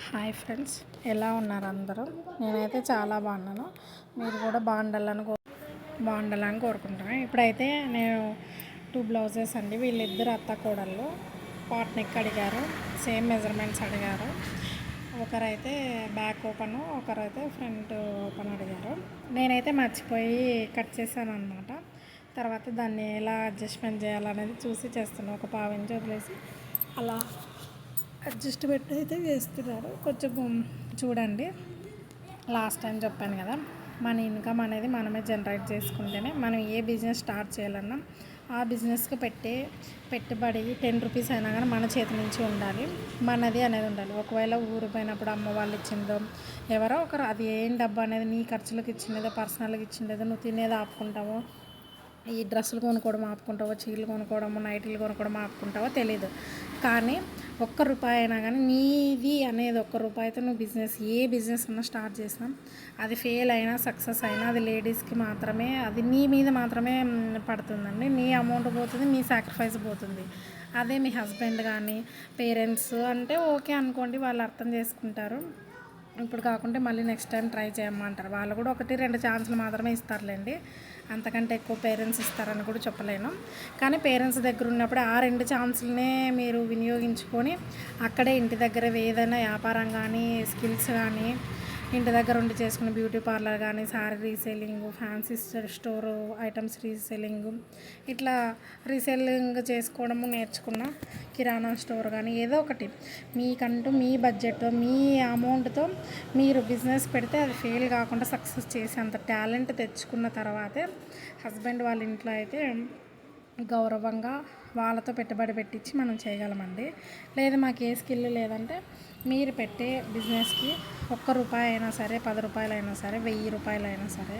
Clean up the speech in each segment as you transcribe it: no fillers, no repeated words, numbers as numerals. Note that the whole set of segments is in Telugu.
హాయ్ ఫ్రెండ్స్, ఎలా ఉన్నారు అందరూ? నేనైతే చాలా బాగున్నాను. మీరు కూడా బాగుండాలని కోరుకుంటున్నాను. ఇప్పుడైతే నేను 2 బ్లౌజెస్ అండి. వీళ్ళిద్దరు అత్త కోడళ్ళు పాట్ నెక్ అడిగారు, సేమ్ మెజర్మెంట్స్ అడిగారు. ఒకరైతే బ్యాక్ ఓపెన్, ఒకరైతే ఫ్రంట్ ఓపెన్ అడిగారు. నేనైతే మర్చిపోయి కట్ చేశాను అనమాట. తర్వాత దాన్ని ఎలా అడ్జస్ట్మెంట్ చేయాలనేది చూసి చేస్తున్నాను. ఒక పావు ఇంచు వదిలేసి అలా అడ్జస్ట్మెంట్ అయితే వేస్తున్నారు. కొంచెం చూడండి. లాస్ట్ టైం చెప్పాను కదా, మన ఇన్కమ్ అనేది మనమే జనరేట్ చేసుకుంటేనే మనం ఏ బిజినెస్ స్టార్ట్ చేయాలన్నా ఆ బిజినెస్కి పెట్టుబడి 10 రూపీస్ అయినా కానీ మన చేతి నుంచి ఉండాలి, మనది అనేది ఉండాలి. ఒకవేళ ఊరు పోయినప్పుడు అమ్మ వాళ్ళు ఇచ్చిందో ఎవరో ఒకరు, అది ఏం డబ్బు అనేది నీ ఖర్చులకు ఇచ్చిందేదో, పర్సనల్గా ఇచ్చిందేదో, నువ్వు తినేది ఆపుకుంటావో, ఈ డ్రెస్సులు కొనుక్కోవడం ఆపుకుంటావో, చీరలు కొనుక్కోవడము, నైటీలు కొనుక్కోవడం ఆపుకుంటావో తెలీదు. కానీ ₹1 అయినా కానీ నీది అనేది ₹1 నువ్వు ఏ బిజినెస్ అన్నా స్టార్ట్ చేసినా అది ఫెయిల్ అయినా సక్సెస్ అయినా అది లేడీస్కి మాత్రమే, అది నీ మీద మాత్రమే పడుతుందండి. నీ అమౌంట్ పోతుంది, నీ సాక్రిఫైస్ పోతుంది. అదే మీ హస్బెండ్ కానీ పేరెంట్స్ అంటే ఓకే అనుకోండి, వాళ్ళు అర్థం చేసుకుంటారు. ఇప్పుడు కాకుంటే మళ్ళీ నెక్స్ట్ టైం ట్రై చేయమంటారు. వాళ్ళు కూడా 1-2 ఛాన్సులు మాత్రమే ఇస్తారులేండి, అంతకంటే ఎక్కువ పేరెంట్స్ ఇస్తారని కూడా చెప్పలేను. కానీ పేరెంట్స్ దగ్గర ఉన్నప్పుడు ఆ 2 ఛాన్సులనే మీరు వినియోగించుకొని అక్కడే ఇంటి దగ్గర ఏదైనా వ్యాపారం కానీ, స్కిల్స్ కానీ, ఇంటి దగ్గర ఉండి చేసుకున్న బ్యూటీ పార్లర్ కానీ, sari reselling, fancy store items reselling, ఇట్లా రీసేలింగ్ చేసుకోవడము నేర్చుకున్న కిరాణా స్టోర్ కానీ ఏదో ఒకటి మీకంటూ మీ బడ్జెట్తో, మీ అమౌంట్తో మీరు బిజినెస్ పెడితే అది ఫెయిల్ కాకుండా సక్సెస్ చేసేంత టాలెంట్ తెచ్చుకున్న తర్వాతే హస్బెండ్ వాళ్ళ ఇంట్లో అయితే గౌరవంగా వాళ్ళతో పెట్టుబడి పెట్టించి మనం చేయగలమండి. లేదు మాకు ఏ స్కిల్ లేదంటే మీరు పెట్టే బిజినెస్కి ₹1 అయినా సరే, ₹10 అయినా సరే, ₹1000 అయినా సరే,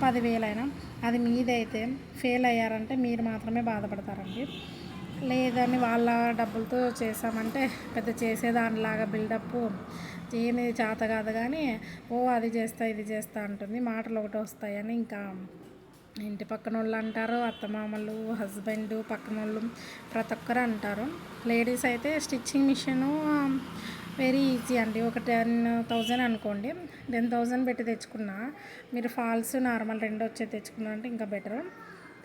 10,000 అయినా అది మీదైతే ఫెయిల్ అయ్యారంటే మీరు మాత్రమే బాధపడతారండి. లేదని వాళ్ళ డబ్బులతో చేసామంటే పెద్ద చేసేదానిలాగా బిల్డప్ ఏమి చేత కాదు. కానీ అది చేస్తా ఇది చేస్తా అంటుంది, మాటలు ఒకటి వస్తాయని ఇంకా ఇంటి పక్కన వాళ్ళు అంటారు, అత్తమామలు, హస్బెండ్, పక్కన వాళ్ళు ప్రతి ఒక్కరు అంటారు. లేడీస్ అయితే స్టిచ్చింగ్ మిషను వెరీ ఈజీ అండి. ఒక 10,000 అనుకోండి, 10,000 పెట్టి తెచ్చుకున్నా మీరు ఫాల్స్ నార్మల్ 2 వచ్చి తెచ్చుకున్నారంటే ఇంకా బెటర్.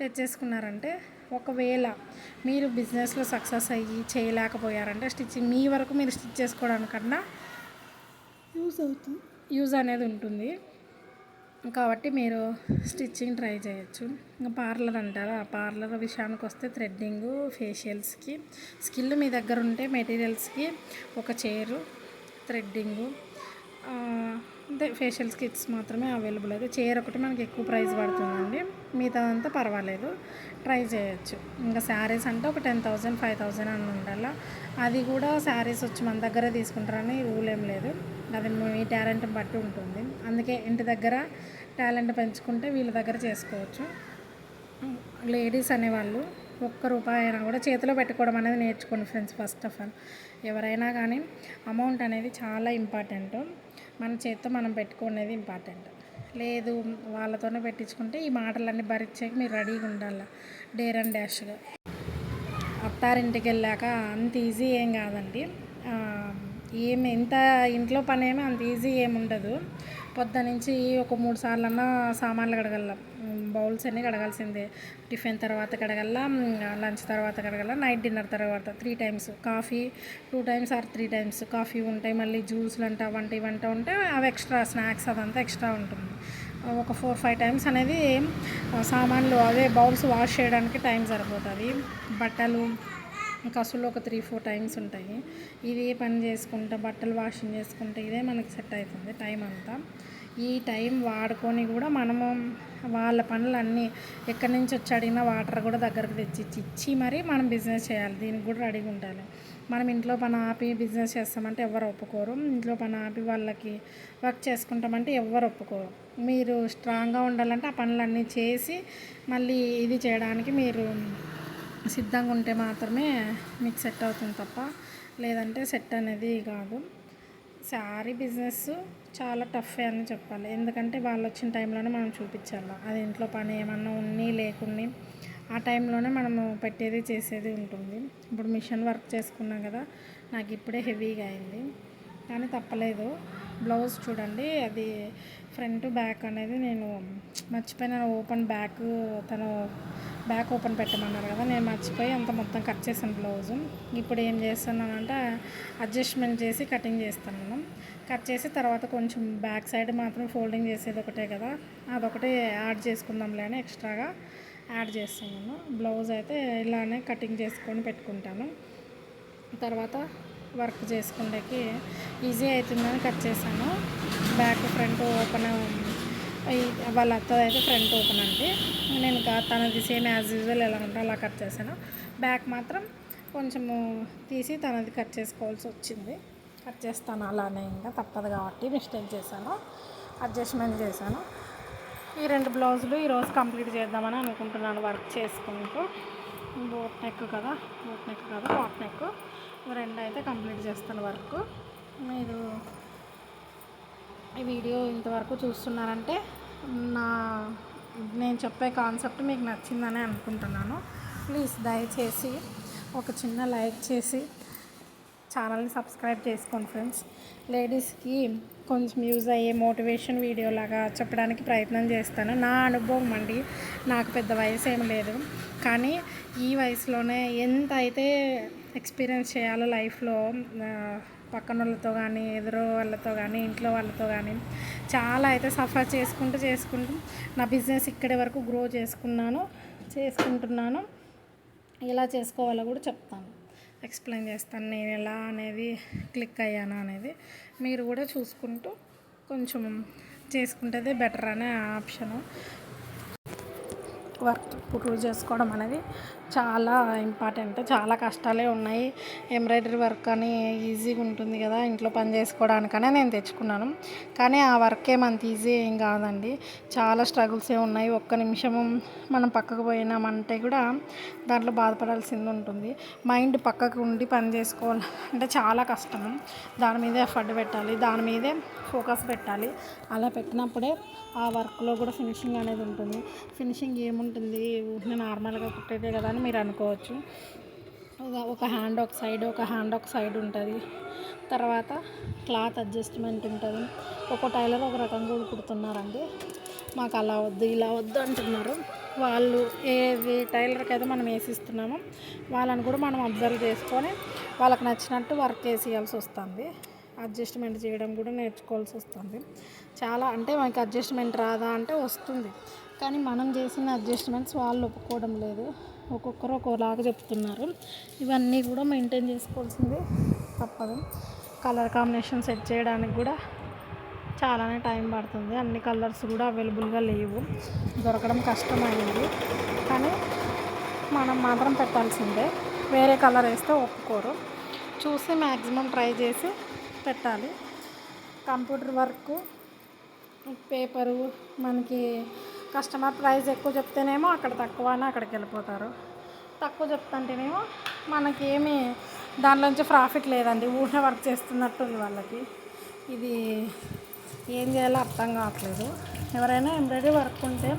తెచ్చేసుకున్నారంటే ఒకవేళ మీరు బిజినెస్లో సక్సెస్ అయ్యి చేయలేకపోయారంటే స్టిచ్చింగ్ మీ వరకు మీరు స్టిచ్ చేసుకోవడానికన్నా యూజ్ అనేది ఉంటుంది. కాబట్టి మీరు స్టిచ్చింగ్ ట్రై చేయొచ్చు. ఇంకా పార్లర్ అంటారా, ఆ పార్లర్ విషయానికి వస్తే థ్రెడ్డింగు, ఫేషియల్స్కి స్కిల్ మీ దగ్గర ఉంటే మెటీరియల్స్కి ఒక చైరు, థ్రెడ్డింగు, అంటే ఫేషియల్స్ కిట్స్ మాత్రమే అవైలబుల్. అయితే చైర్ ఒకటి మనకి ఎక్కువ ప్రైస్ పడుతుందండి, మిగతాదంతా పర్వాలేదు, ట్రై చేయొచ్చు. ఇంకా శారీస్ అంటే ఒక 10,000 5,000 అని ఉండాలి. అది కూడా శారీస్ వచ్చి మన దగ్గరే తీసుకుంటారని రూల్ ఏం లేదు, అది మీ టాలెంట్ని బట్టి ఉంటుంది. అందుకే ఇంటి దగ్గర టాలెంట్ పెంచుకుంటే వీళ్ళ దగ్గర చేసుకోవచ్చు. లేడీస్ అనేవాళ్ళు ₹1 అయినా కూడా చేతిలో పెట్టుకోవడం అనేది నేర్చుకోండి ఫ్రెండ్స్. ఫస్ట్ ఆఫ్ ఆల్ ఎవరైనా కానీ అమౌంట్ అనేది చాలా ఇంపార్టెంట్, మన చేతితో మనం పెట్టుకునేది ఇంపార్టెంట్. లేదు వాళ్ళతోనే పెట్టించుకుంటే ఈ మాటలన్నీ భరించేకి మీరు రెడీగా ఉండాలి, డేర్ అండ్ డాష్గా. అత్తారింటికి వెళ్ళాక అంత ఈజీ ఏం కాదండి. ఎంత ఇంట్లో పని ఏమీ అంత ఈజీ ఏమి ఉండదు. పొద్దునుంచి ఒక 3 సార్లన్నా సామాన్లు కడగల, బౌల్స్ అన్నీ కడగాల్సిందే, టిఫిన్ తర్వాత కడగల, లంచ్ తర్వాత కడగల, నైట్ డిన్నర్ తర్వాత 3 times, coffee 2 times or 3 times coffee ఉంటాయి. మళ్ళీ జ్యూస్లు అంట వంట ఇవంట ఉంటే అవి ఎక్స్ట్రా, స్నాక్స్ అదంతా ఎక్స్ట్రా ఉంటుంది. ఒక 4-5 టైమ్స్ అనేది సామాన్లు అవే బౌల్స్ వాష్ చేయడానికి టైం సరిపోతుంది. బట్టలు కసులు ఒక 3-4 టైమ్స్ ఉంటాయి. ఇది పని చేసుకుంటే బట్టలు వాషింగ్ చేసుకుంటే ఇదే మనకి సెట్ అవుతుంది టైం అంతా. ఈ టైం వాడుకొని కూడా మనము వాళ్ళ పనులన్నీ ఎక్కడి నుంచి వచ్చి అడిగినా వాటర్ కూడా దగ్గరకు తెచ్చి మరీ మనం బిజినెస్ చేయాలి. దీనికి కూడా రెడీగా ఉండాలి. మనం ఇంట్లో పని ఆపి బిజినెస్ చేస్తామంటే ఎవరు ఒప్పుకోరు, ఇంట్లో పని ఆపి వాళ్ళకి వర్క్ చేసుకుంటామంటే ఎవరు ఒప్పుకోరు. మీరు స్ట్రాంగ్గా ఉండాలంటే ఆ పనులన్నీ చేసి మళ్ళీ ఇది చేయడానికి మీరు సిద్ధంగా ఉంటే మాత్రమే మీకు సెట్ అవుతుంది తప్ప లేదంటే సెట్ అనేది కాదు. శారీ బిజినెస్ చాలా టఫ్ అని చెప్పాలి, ఎందుకంటే వాళ్ళు వచ్చిన టైంలోనే మనం చూపించాలి. అది ఇంట్లో పని ఏమన్నా ఉన్ని లేకుని ఆ టైంలోనే మనము పెట్టేది చేసేది ఉంటుంది. ఇప్పుడు మిషన్ వర్క్ చేసుకున్నాం కదా, నాకు ఇప్పుడే హెవీగా అయింది. కానీ తప్పలేదు. బ్లౌజ్ చూడండి, అది ఫ్రంట్ బ్యాక్ అనేది నేను మర్చిపోయిన. ఓపెన్ బ్యాక్, తను బ్యాక్ ఓపెన్ పెట్టమన్నారు కదా, నేను మర్చిపోయి అంత మొత్తం కట్ చేశాను బ్లౌజు. ఇప్పుడు ఏం చేస్తున్నానంటే అడ్జస్ట్మెంట్ చేసి కటింగ్ చేస్తున్నాను. కట్ చేసి తర్వాత కొంచెం బ్యాక్ సైడ్ మాత్రం ఫోల్డింగ్ చేసేది ఒకటే కదా, అదొకటి యాడ్ చేసుకుందాంలే అని ఎక్స్ట్రాగా యాడ్ చేస్తున్నాను. బ్లౌజ్ అయితే ఇలానే కటింగ్ చేసుకొని పెట్టుకుంటాను. తర్వాత వర్క్ చేసుకుంటే ఈజీ అవుతుందని కట్ చేశాను. బ్యాక్ ఫ్రంట్ ఓపెన్, వాళ్ళ అత్తది అయితే ఫ్రంట్ ఓపెన్ అండి. నేను తనది సేమ్ యాజ్ యూజువల్ ఎలా ఉంటే అలా కట్ చేశాను. బ్యాక్ మాత్రం కొంచెము తీసి తనది కట్ చేసుకోవాల్సి వచ్చింది. కట్ చేస్తాను అలానే, ఇంకా తప్పదు కాబట్టి మిస్టేక్ చేశాను, అడ్జస్ట్మెంట్ చేశాను. ఈ 2 బ్లౌజులు ఈరోజు కంప్లీట్ చేద్దామని అనుకుంటున్నాను వర్క్ చేసుకుంటూ. బోట్ నెక్ కదా, పాట్ నెక్, 2 అయితే కంప్లీట్ చేస్తాను వర్క్. మీరు ఈ వీడియో ఇంతవరకు చూస్తున్నారంటే నేను చెప్పే కాన్సెప్ట్ మీకు నచ్చిందని అనుకుంటున్నాను. ప్లీజ్ దయచేసి ఒక చిన్న లైక్ చేసి ఛానల్ని సబ్స్క్రైబ్ చేసుకోండి ఫ్రెండ్స్. లేడీస్కి కొంచెం యూజ్ అయ్యే మోటివేషన్ వీడియో లాగా చెప్పడానికి ప్రయత్నం చేస్తాను. నా అనుభవం అండి, నాకు పెద్ద వయసు ఏమి లేదు, కానీ ఈ వయసులోనే ఎంత అయితే ఎక్స్పీరియన్స్ చేయాలో లైఫ్లో, పక్కన వాళ్ళతో కానీ, ఎదురు వాళ్ళతో కానీ, ఇంట్లో వాళ్ళతో కానీ చాలా అయితే సఫర్ చేసుకుంటూ నా బిజినెస్ ఇక్కడి వరకు గ్రో చేసుకుంటున్నాను. ఎలా చేసుకోవాలో కూడా చెప్తాను, ఎక్స్ప్లెయిన్ చేస్తాను. నేను ఎలా అనేది క్లిక్ అయ్యాను అనేది మీరు కూడా చూసుకుంటూ కొంచెం చేసుకుంటే బెటర్ అనే ఆప్షను. వర్క్ ప్రూవ్ చేసుకోవడం అనేది చాలా ఇంపార్టెంట్. చాలా కష్టాలే ఉన్నాయి. ఎంబ్రాయిడరీ వర్క్ అని ఈజీగా ఉంటుంది కదా ఇంట్లో పని చేసుకోవడానికనే నేను తెచ్చుకున్నాను. కానీ ఆ వర్క్ ఏమంత ఈజీ ఏం కాదండి, చాలా స్ట్రగుల్సే ఉన్నాయి. ఒక్క నిమిషము మనం పక్కకు పోయినామంటే కూడా దాంట్లో బాధపడాల్సింది ఉంటుంది. మైండ్ పక్కకు ఉండి పని చేసుకోవాలి అంటే చాలా కష్టం. దాని మీదే ఎఫర్ట్ పెట్టాలి, దాని మీదే ఫోకస్ పెట్టాలి. అలా పెట్టినప్పుడే ఆ వర్క్లో కూడా ఫినిషింగ్ అనేది ఉంటుంది. ఫినిషింగ్ ఏముంటుంది, నార్మల్గా కుట్టేదే కదా అని మీరు అనుకోవచ్చు. ఒక హ్యాండ్ ఒక సైడ్ ఉంటుంది. తర్వాత క్లాత్ అడ్జస్ట్మెంట్ ఉంటుంది. ఒక టైలర్ ఒక రకంగా కుడుతున్నారండి. మాకు అలా వద్దు ఇలా వద్దు అంటున్నారు. వాళ్ళు ఏది టైలర్కి అయితే మనం వేసిస్తున్నామో వాళ్ళని కూడా మనం అబ్జర్వ్ చేసుకొని వాళ్ళకి నచ్చినట్టు వర్క్ వేసేయాల్సి వస్తుంది. అడ్జస్ట్మెంట్ చేయడం కూడా నేర్చుకోవాల్సి వస్తుంది. చాలా అంటే మనకి అడ్జస్ట్మెంట్ రాదా అంటే వస్తుంది, కానీ మనం చేసిన అడ్జస్ట్మెంట్స్ వాళ్ళు ఒప్పుకోవడం లేదు. ఒక్కొక్కరు ఒక్కోలాగా చెప్తున్నారు. ఇవన్నీ కూడా మెయింటైన్ చేసుకోవాల్సింది తప్పదు. కలర్ కాంబినేషన్ సెట్ చేయడానికి కూడా చాలానే టైం పడుతుంది. అన్ని కలర్స్ కూడా అవైలబుల్గా లేవు, దొరకడం కష్టమైంది. కానీ మనం మాత్రం పెట్టాల్సిందే. వేరే కలర్ వేస్తే ఒప్పుకోరు. చూసి మ్యాక్సిమం ట్రై చేసి పెట్టాలి. కంప్యూటర్ వర్క్, పేపరు, మనకి కస్టమర్ ప్రైస్ ఎక్కువ చెప్తేనేమో అక్కడ తక్కువ అని అక్కడికి వెళ్ళిపోతారు. తక్కువ చెప్తుంటేనేమో మనకేమి దాంట్లోంచి ప్రాఫిట్ లేదండి, ఊరికే వర్క్ చేస్తున్నట్టుంది వాళ్ళకి. ఇది ఏం చేయాలో అర్థం కావట్లేదు. ఎవరైనా ఎంబ్రాయిడరీ వర్క్ ఉంటే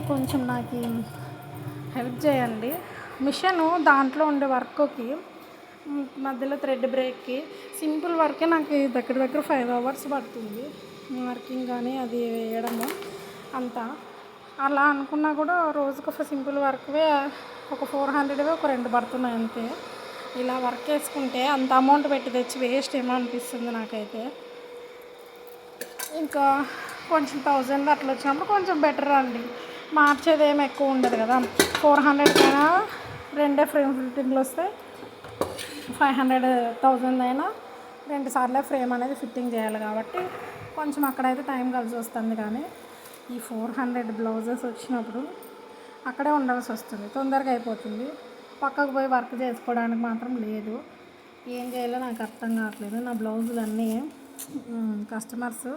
కొంచెం నాకు హెల్ప్ చేయండి. మిషను దాంట్లో ఉండే వర్క్కి మధ్యలో థ్రెడ్ బ్రేక్కి సింపుల్ వర్కే నాకు దగ్గర 5 hours పడుతుంది వర్కింగ్ కానీ అది వేయడము అంతా. అలా అనుకున్నా కూడా రోజుకు ఒక సింపుల్ వర్క్వే ఒక 400 ఒక 2 పడుతున్నాయి అంతే. ఇలా వర్క్ వేసుకుంటే అంత అమౌంట్ పెట్టి తెచ్చి వేస్ట్ ఏమో అనిపిస్తుంది నాకైతే. ఇంకా కొంచెం 1000 అట్లా వచ్చినప్పుడు కొంచెం బెటర్ అండి, మార్చేది ఏమి ఎక్కువ ఉండదు కదా. 400 కైనా 2 ఫ్రేమ్ ఫిట్టింగ్లు వస్తాయి, 500 1000 అయినా 2 సార్లు ఫ్రేమ్ అనేది ఫిట్టింగ్ చేయాలి కాబట్టి కొంచెం అక్కడైతే టైం కలిసి వస్తుంది. కానీ ఈ 400 బ్లౌజెస్ వచ్చినప్పుడు అక్కడే ఉండాల్సి వస్తుంది, తొందరగా అయిపోతుంది. పక్కకు పోయి వర్క్ చేసుకోవడానికి మాత్రం లేదు. ఏం చేయాలో నాకు అర్థం కావట్లేదు. నా బ్లౌజులన్నీ కస్టమర్స్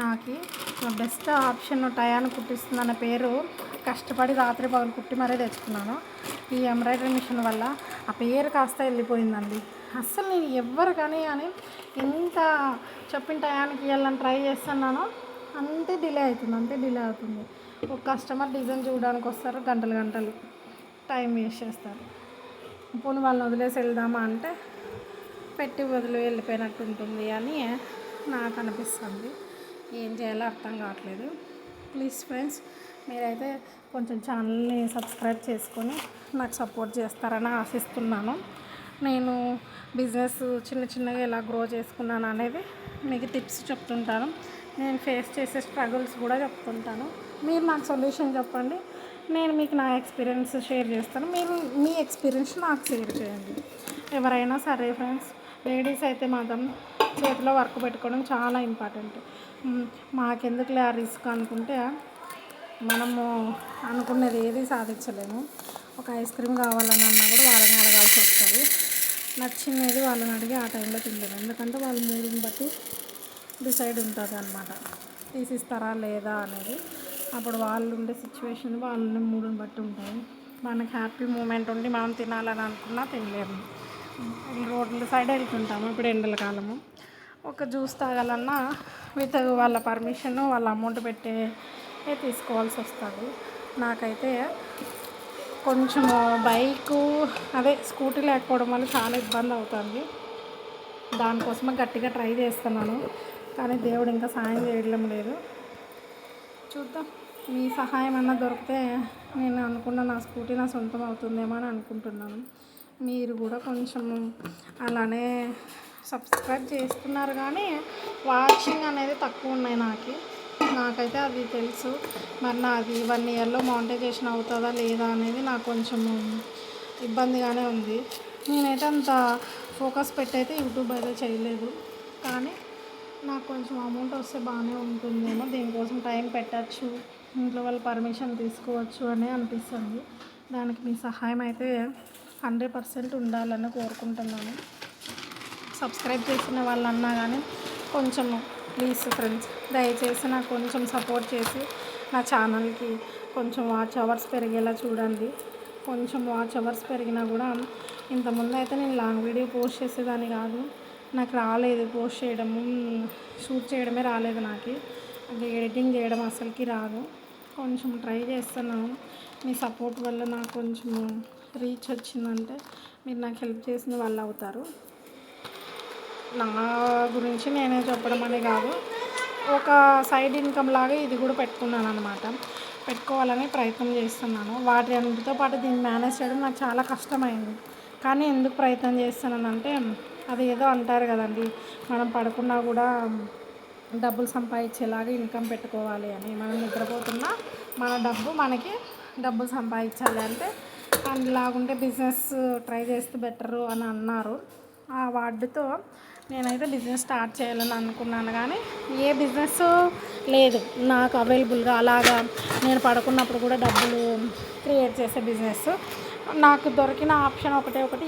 నాకు బెస్ట్ ఆప్షన్ టయాన్ని కుట్టిస్తుందన్న పేరు కష్టపడి రాత్రి పగలు కుట్టి మరీ తెచ్చుకున్నాను. ఈ ఎంబ్రాయిడరీ మిషన్ వల్ల ఆ పేరు కాస్త వెళ్ళిపోయిందండి. అస్సలు నేను ఎవ్వరు కానీ ఎంత చెప్పిన టయానికి ఇవ్వాలని ట్రై చేస్తున్నానో అంతే డిలే అవుతుంది. ఒక కస్టమర్ డిజైన్ చూడడానికి వస్తారు, గంటలు టైం వేస్ట్ చేస్తారు. పోనీ వాళ్ళని వదిలేసి వెళ్దామా అంటే పెట్టి వదిలి వెళ్ళిపోయినట్టు ఉంటుంది అని నాకు అనిపిస్తుంది. ఏం చేయాలో అర్థం కావట్లేదు. ప్లీజ్ ఫ్రెండ్స్, మీరైతే కొంచెం ఛానల్ని సబ్స్క్రైబ్ చేసుకొని నాకు సపోర్ట్ చేస్తారని ఆశిస్తున్నాను. నేను బిజినెస్ చిన్న చిన్నగా ఎలా గ్రో చేసుకున్నాను అనేది మీకు టిప్స్ చెప్తుంటాను. నేను ఫేస్ చేసే స్ట్రగుల్స్ కూడా చెప్తుంటాను. మీరు నాకు సొల్యూషన్ చెప్పండి, నేను మీకు నా ఎక్స్పీరియన్స్ షేర్ చేస్తాను. మీరు మీ ఎక్స్పీరియన్స్ నాకు షేర్ చేయండి. ఎవరైనా సరే ఫ్రెండ్స్, లేడీస్ అయితే మాత్రం చేతిలో వర్క్ పెట్టుకోవడం చాలా ఇంపార్టెంట్. మాకెందుకులే ఆ రిస్క్ అనుకుంటే మనము అనుకున్నది ఏది సాధించలేము. ఒక ఐస్ క్రీమ్ కావాలని అన్నా కూడా వాళ్ళని అడగాల్సి వస్తుంది. నచ్చినది వాళ్ళని అడిగి ఆ టైంలో తినలేము, ఎందుకంటే వాళ్ళ మూడుని బట్టి డిసైడ్ ఉంటుంది అన్నమాట, తీసిస్తారా లేదా అనేది. అప్పుడు వాళ్ళు ఉండే సిచ్యువేషన్ వాళ్ళ మూడుని బట్టి ఉంటుంది. మనకి హ్యాపీ మూమెంట్ ఉండి మనం తినాలని అనుకున్నా తినలేము. రోడ్ల సైడ్ వెళ్తుంటాము, ఇప్పుడు ఎండల కాలము, ఒక జ్యూస్ తాగాలన్నా విత్ వాళ్ళ పర్మిషన్, వాళ్ళ అమౌంట్ పెట్టే తీసుకోవాల్సి వస్తుంది. నాకైతే కొంచెం బైకు స్కూటీ లేకపోవడం వల్ల చాలా ఇబ్బంది అవుతుంది. దానికోసమే గట్టిగా ట్రై చేస్తున్నాను, కానీ దేవుడు ఇంకా సాయం చేయడం లేదు. చూద్దాం, మీ సహాయం అన్నా దొరికితే నేను అనుకున్న నా స్కూటీ నా సొంతం అవుతుందేమో అని అనుకుంటున్నాను. మీరు కూడా కొంచెం అలానే సబ్స్క్రైబ్ చేస్తున్నారు, కానీ వాచింగ్ అనేది తక్కువ ఉన్నాయి నాకైతే అది తెలుసు. మరి నాది 1 ఇయర్లో మానిటైజేషన్ అవుతుందా లేదా అనేది నాకు కొంచెం ఇబ్బందిగానే ఉంది. నేనైతే అంత ఫోకస్ పెట్టయితే యూట్యూబ్ అయితే చేయలేదు, కానీ నాకు కొంచెం అమౌంట్ వస్తే బాగానే ఉంటుందేమో, దీనికోసం టైం పెట్టచ్చు, ఇంట్లో వాళ్ళ పర్మిషన్ తీసుకోవచ్చు అని అనిపిస్తుంది. దానికి మీ సహాయం అయితే 100% ఉండాలని కోరుకుంటున్నాను. సబ్స్క్రైబ్ చేసిన వాళ్ళన్నా కానీ కొంచెం ప్లీజ్ ఫ్రెండ్స్, దయచేసి నాకు కొంచెం సపోర్ట్ చేసి నా ఛానల్కి కొంచెం వాచ్ అవర్స్ పెరిగేలా చూడండి. కొంచెం వాచ్ అవర్స్ పెరిగినా కూడా, ఇంతకుముందు అయితే నేను లాంగ్ వీడియో పోస్ట్ చేసేదాన్ని కాదు, నాకు రాలేదు పోస్ట్ చేయడము, షూట్ చేయడమే రాలేదు నాకు, అది ఎడిటింగ్ చేయడం అసలుకి రాదు. కొంచెం ట్రై చేస్తున్నాను. మీ సపోర్ట్ వల్ల నాకు కొంచెం రీచ్ వచ్చిందంటే మీరు నాకు హెల్ప్ చేసిన వాళ్ళు అవుతారు. నా గురించి నేనే చెప్పడం అని కాదు, ఒక సైడ్ ఇన్కమ్ లాగా ఇది కూడా పెట్టుకున్నాను అనమాట, పెట్టుకోవాలని ప్రయత్నం చేస్తున్నాను. వాటి అన్నిటితో పాటు దీన్ని మేనేజ్ చేయడం నాకు చాలా కష్టమైంది. కానీ ఎందుకు ప్రయత్నం చేస్తున్నానంటే, అది ఏదో అంటారు కదండి, మనం పడుకున్నా కూడా డబ్బులు సంపాదించేలాగా ఇన్కమ్ పెట్టుకోవాలి అని. మనం నిద్రపోతున్నా మన డబ్బు మనకి డబ్బులు సంపాదించాలి అంటే అలాగుంటే బిజినెస్ ట్రై చేస్తే బెటరు అని అన్నారు. ఆ వార్డుతో నేనైతే బిజినెస్ స్టార్ట్ చేయాలని అనుకున్నాను, కానీ ఏ బిజినెస్ లేదు నాకు అవైలబుల్గా. అలాగా నేను పడుకున్నప్పుడు కూడా డబ్బులు క్రియేట్ చేసే బిజినెస్ నాకు దొరికిన ఆప్షన్ ఒకటి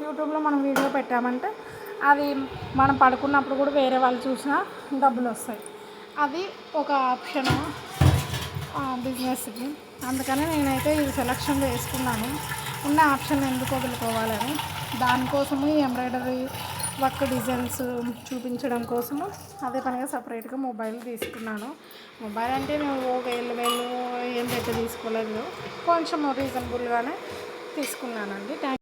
యూట్యూబ్లో మనం వీడియో పెట్టామంటే అది మనం పడుకున్నప్పుడు కూడా వేరే వాళ్ళు చూసినా డబ్బులు వస్తాయి. అది ఒక ఆప్షను బిజినెస్కి. అందుకని నేనైతే ఇది సెలెక్షన్ చేసుకున్నాను, ఉన్న ఆప్షన్ ఎందుకు వదులుకోవాలని. దానికోసము ఈ ఎంబ్రాయిడరీ వర్క్ డిజైన్స్ చూపించడం కోసము అదే పనిగా సపరేట్గా మొబైల్ తీసుకున్నాను. మొబైల్ అంటే నేను వేలు ఏం పెట్టి తీసుకోలేదు, కొంచెం రీజనబుల్గానే తీసుకున్నానండి.